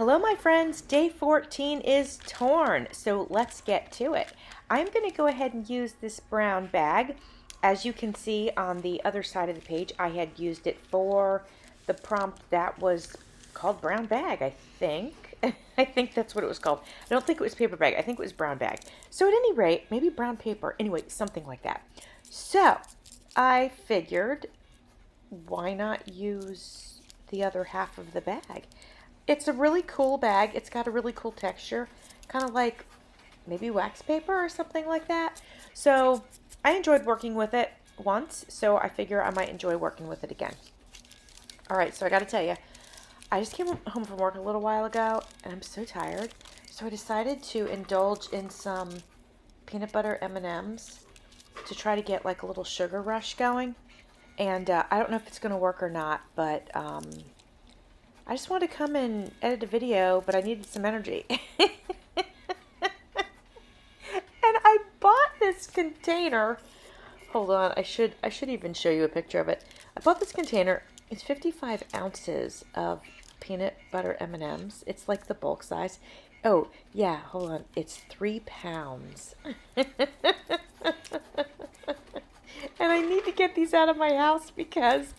Hello, my friends. Day 14 is torn, so let's get to it. I'm going to go ahead and use this brown bag. As you can see on the other side of the page, I had used it for the prompt that was called brown bag, I think. I think that's what it was called. I don't think it was paper bag. I think it was brown bag. So at any rate, maybe brown paper. Anyway, something like that. So I figured, why not use the other half of the bag? It's a really cool bag. It's got a really cool texture, kind of like maybe wax paper or something like that. So I enjoyed working with it once, so I figure I might enjoy working with it again. All right, so I got to tell you, I just came home from work a little while ago, and I'm so tired. So I decided to indulge in some peanut butter M&Ms to try to get like a little sugar rush going. And I don't know if it's going to work or not, but I just wanted to come and edit a video, but I needed some energy. And I bought this container. Hold on, I should even show you a picture of it. I bought this container. It's 55 ounces of peanut butter M&Ms. It's like the bulk size. Oh, yeah, hold on. It's 3 pounds. And I need to get these out of my house because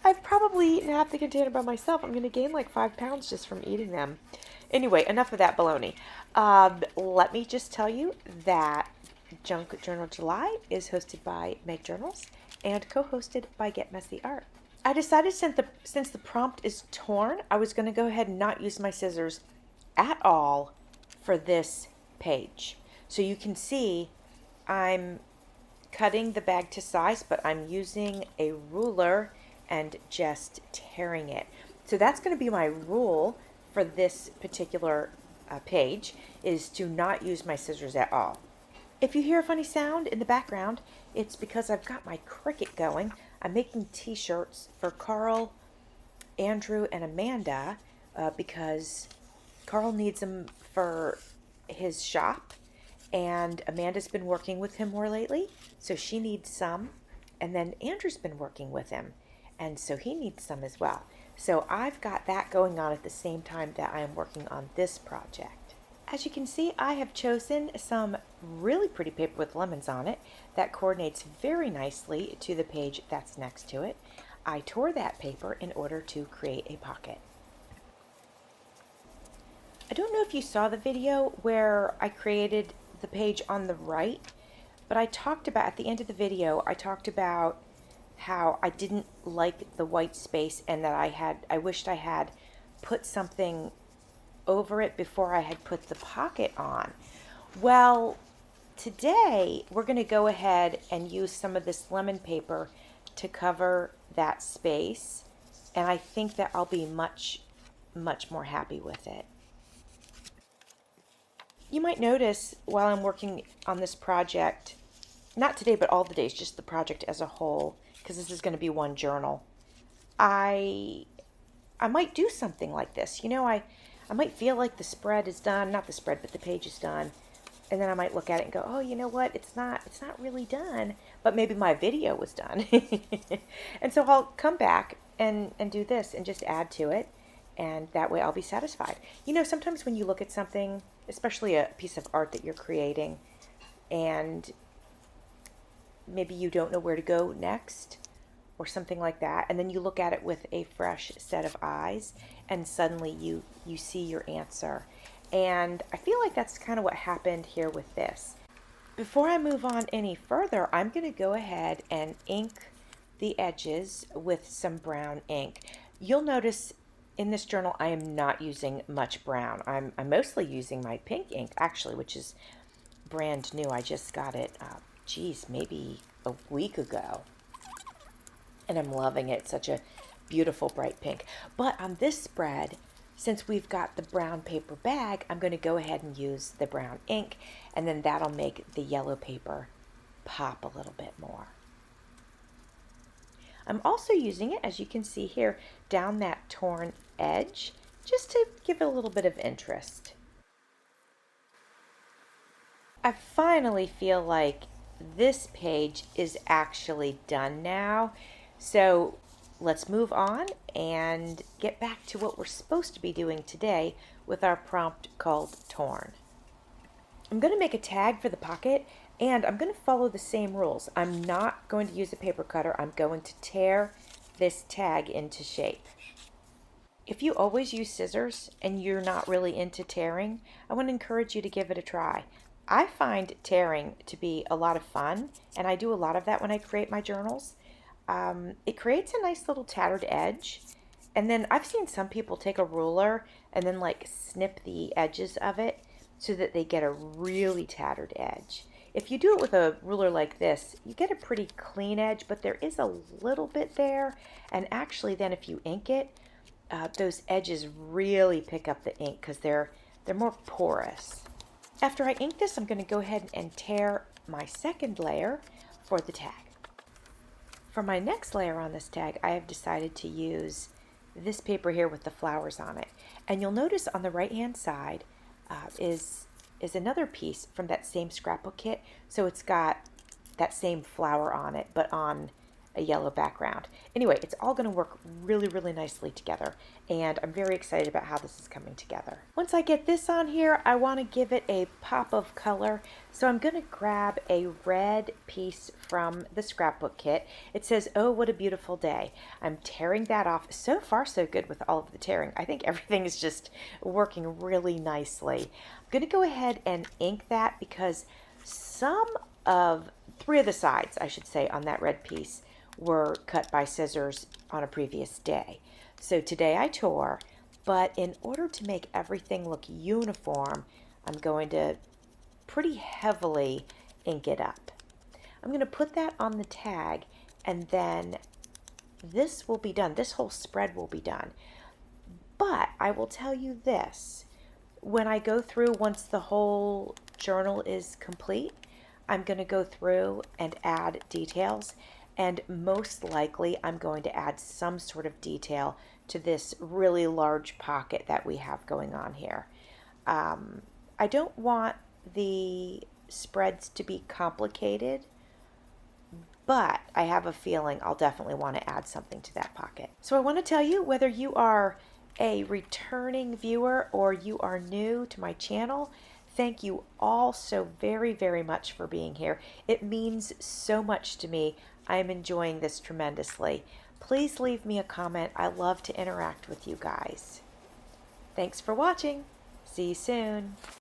I've probably eaten half the container by myself. I'm going to gain like 5 pounds just from eating them. Anyway, enough of that baloney. Let me just tell you that Junk Journal July is hosted by Make Journals and co-hosted by Get Messy Art. I decided since the prompt is torn, I was going to go ahead and not use my scissors at all for this page. So you can see I'm cutting the bag to size, but I'm using a ruler and just tearing it. So that's going to be my rule for this particular page, is to not use my scissors at all. If you hear a funny sound in the background, it's because I've got my Cricut going. I'm making t-shirts for Carl, Andrew, and Amanda because Carl needs them for his shop, and Amanda's been working with him more lately, so she needs some. And then Andrew's been working with him, and so he needs some as well. So I've got that going on at the same time that I am working on this project. As you can see, I have chosen some really pretty paper with lemons on it that coordinates very nicely to the page that's next to it. I tore that paper in order to create a pocket. I don't know if you saw the video where I created the page on the right, but I talked about, at the end of the video, I talked about how I didn't like the white space and that I wished I had put something over it before I had put the pocket on. Well, today we're going to go ahead and use some of this lemon paper to cover that space, and I think that I'll be much more happy with it. You might notice while I'm working on this project, not today but all the days, just the project as a whole, because this is going to be one journal, I might do something like this. You know, I might feel like the spread is done, not the spread, but the page is done. And then I might look at it and go, oh, you know what? It's not really done, but maybe my video was done. And so I'll come back and do this and just add to it. And that way I'll be satisfied. You know, sometimes when you look at something, especially a piece of art that you're creating, and maybe you don't know where to go next or something like that, and then you look at it with a fresh set of eyes, and suddenly you see your answer. And I feel like that's kind of what happened here with this. Before I move on any further, I'm going to go ahead and ink the edges with some brown ink. You'll notice in this journal I am not using much brown. I'm mostly using my pink ink, actually, which is brand new. I just got it, maybe a week ago. And I'm loving it. It's such a beautiful bright pink. But on this spread, since we've got the brown paper bag, I'm going to go ahead and use the brown ink, and then that'll make the yellow paper pop a little bit more. I'm also using it, as you can see here, down that torn edge, just to give it a little bit of interest. I finally feel like this page is actually done now. So let's move on and get back to what we're supposed to be doing today with our prompt called torn. I'm going to make a tag for the pocket, and I'm going to follow the same rules. I'm not going to use a paper cutter. I'm going to tear this tag into shape. If you always use scissors and you're not really into tearing, I want to encourage you to give it a try. I find tearing to be a lot of fun, and I do a lot of that when I create my journals. It creates a nice little tattered edge, and then I've seen some people take a ruler and then like snip the edges of it so that they get a really tattered edge. If you do it with a ruler like this, you get a pretty clean edge, but there is a little bit there, and actually then if you ink it, those edges really pick up the ink because they're more porous. After I ink this, I'm going to go ahead and tear my second layer for the tag. For my next layer on this tag, I have decided to use this paper here with the flowers on it. And you'll notice on the right hand side is another piece from that same scrapbook kit. So it's got that same flower on it, but on a yellow background. Anyway, it's all going to work really, really nicely together, and I'm very excited about how this is coming together. Once I get this on here, I want to give it a pop of color, so I'm going to grab a red piece from the scrapbook kit. It says, "Oh, what a beautiful day." I'm tearing that off. So far, so good with all of the tearing. I think everything is just working really nicely. I'm going to go ahead and ink that because three of the sides, I should say, on that red piece were cut by scissors on a previous day. So today I tore, but in order to make everything look uniform, I'm going to pretty heavily ink it up. I'm going to put that on the tag, and then this will be done. This whole spread will be done. But I will tell you this, when I go through, once the whole journal is complete, I'm going to go through and add details. And most likely I'm going to add some sort of detail to this really large pocket that we have going on here. I don't want the spreads to be complicated, but I have a feeling I'll definitely want to add something to that pocket. So I want to tell you, whether you are a returning viewer or you are new to my channel, thank you all so very, very much for being here. It means so much to me. I am enjoying this tremendously. Please leave me a comment. I love to interact with you guys. Thanks for watching. See you soon.